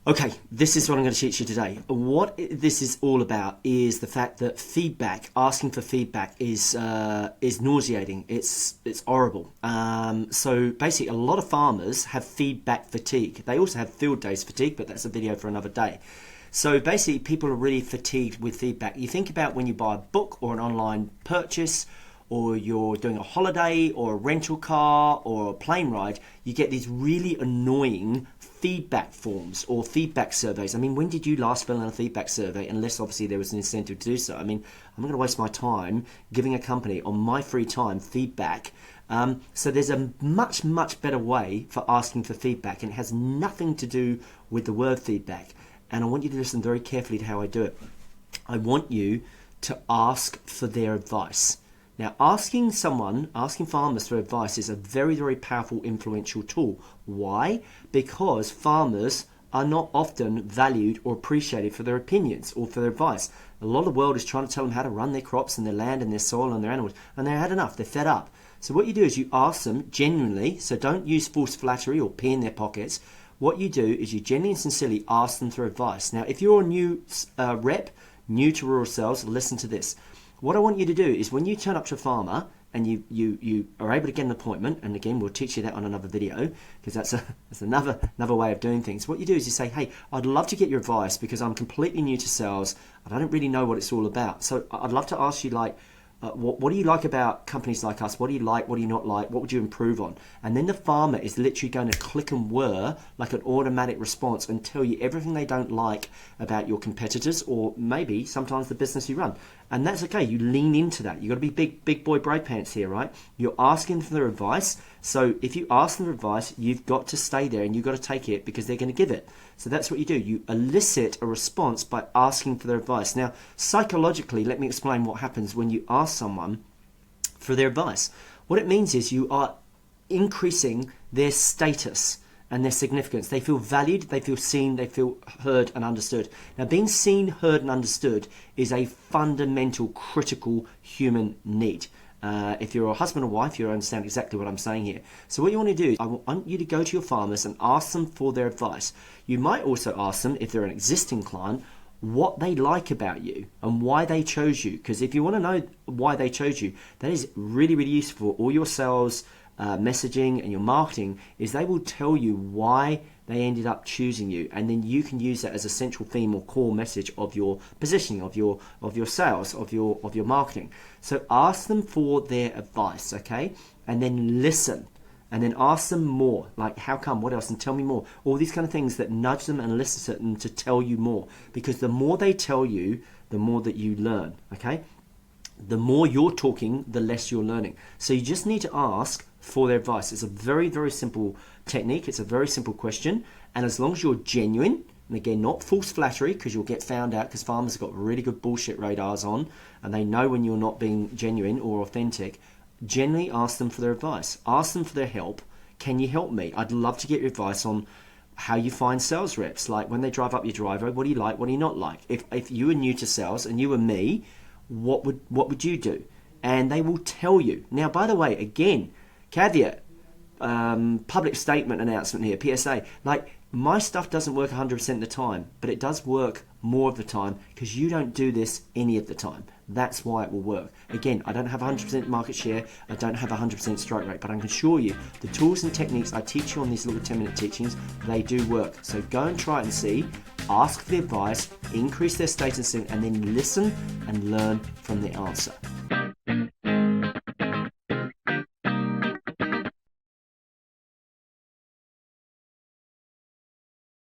Okay, this is what I'm going to teach you today. What this is all about is the fact that feedback, asking for feedback, is nauseating. It's horrible. So basically, a lot of farmers have feedback fatigue. They also have field days fatigue, but that's a video for another day. So basically, people are really fatigued with feedback. You think about when you buy a book or an online purchase, or you're doing a holiday or a rental car or a plane ride, you get these really annoying feedback forms or feedback surveys. I mean, when did you last fill in a feedback survey? Unless obviously there was an incentive to do so. I mean, I'm not going to waste my time giving a company on my free time feedback. So there's a much, much better way for asking for feedback, and it has nothing to do with the word feedback. And I want you to listen very carefully to how I do it. I want you to ask for their advice. Now, asking farmers for advice is a very, very powerful, influential tool. Why? Because farmers are not often valued or appreciated for their opinions or for their advice. A lot of the world is trying to tell them how to run their crops and their land and their soil and their animals, and they've had enough. They're fed up. So what you do is you ask them genuinely, so don't use false flattery or pee in their pockets. What you do is you genuinely and sincerely ask them for advice. Now, if you're a new rep, new to rural sales, listen to this. What I want you to do is when you turn up to a farmer and you are able to get an appointment, and again, we'll teach you that on another video because that's another way of doing things. What you do is you say, hey, I'd love to get your advice because I'm completely new to sales. I don't really know what it's all about. So I'd love to ask you, like, what do you like about companies like us? What do you like? What do you not like? What would you improve on? And then the farmer is literally going to click and whir like an automatic response and tell you everything they don't like about your competitors, or maybe sometimes the business you run. And that's okay. You lean into that. You've got to be big boy brave pants here, right? You're asking for their advice. So if you ask them for advice, you've got to stay there and you've got to take it because they're going to give it. So that's what you do. You elicit a response by asking for their advice. Now, psychologically, let me explain what happens when you ask someone for their advice. What it means is you are increasing their status and their significance. They feel valued, they feel seen, they feel heard and understood. Now, being seen, heard and understood is a fundamental, critical human need. If you're a husband or wife, you'll understand exactly what I'm saying here. So what you want to do is I want you to go to your farmers and ask them for their advice. You might also ask them, if they're an existing client, what they like about you and why they chose you. Because if you want to know why they chose you, that is really, really useful for all your sales messaging and your marketing, is they will tell you why they ended up choosing you, and then you can use that as a central theme or core message of your positioning, of your sales, of your marketing. So ask them for their advice, okay, and then listen, and then ask them more, like how come, what else, and tell me more. All these kind of things that nudge them and elicit them to tell you more, because the more they tell you, the more that you learn, okay. The more you're talking, the less you're learning. So you just need to ask for their advice. It's a very, very simple technique. It's a very simple question. And as long as you're genuine, and again, not false flattery, because you'll get found out, because farmers have got really good bullshit radars on, and they know when you're not being genuine or authentic, genuinely ask them for their advice. Ask them for their help. Can you help me? I'd love to get your advice on how you find sales reps. Like when they drive up your driveway, what do you like? What do you not like? If you were new to sales and you were me, what would you do? And they will tell you. Now, by the way, again, caveat, public statement announcement here, PSA, like my stuff doesn't work 100% of the time, but it does work more of the time because you don't do this any of the time. That's why it will work. Again, I don't have 100% market share, I don't have 100% strike rate, but I can assure you the tools and techniques I teach you on these little 10-minute teachings, they do work. So go and try it and see, ask for the advice, increase their status, and then listen and learn from the answer.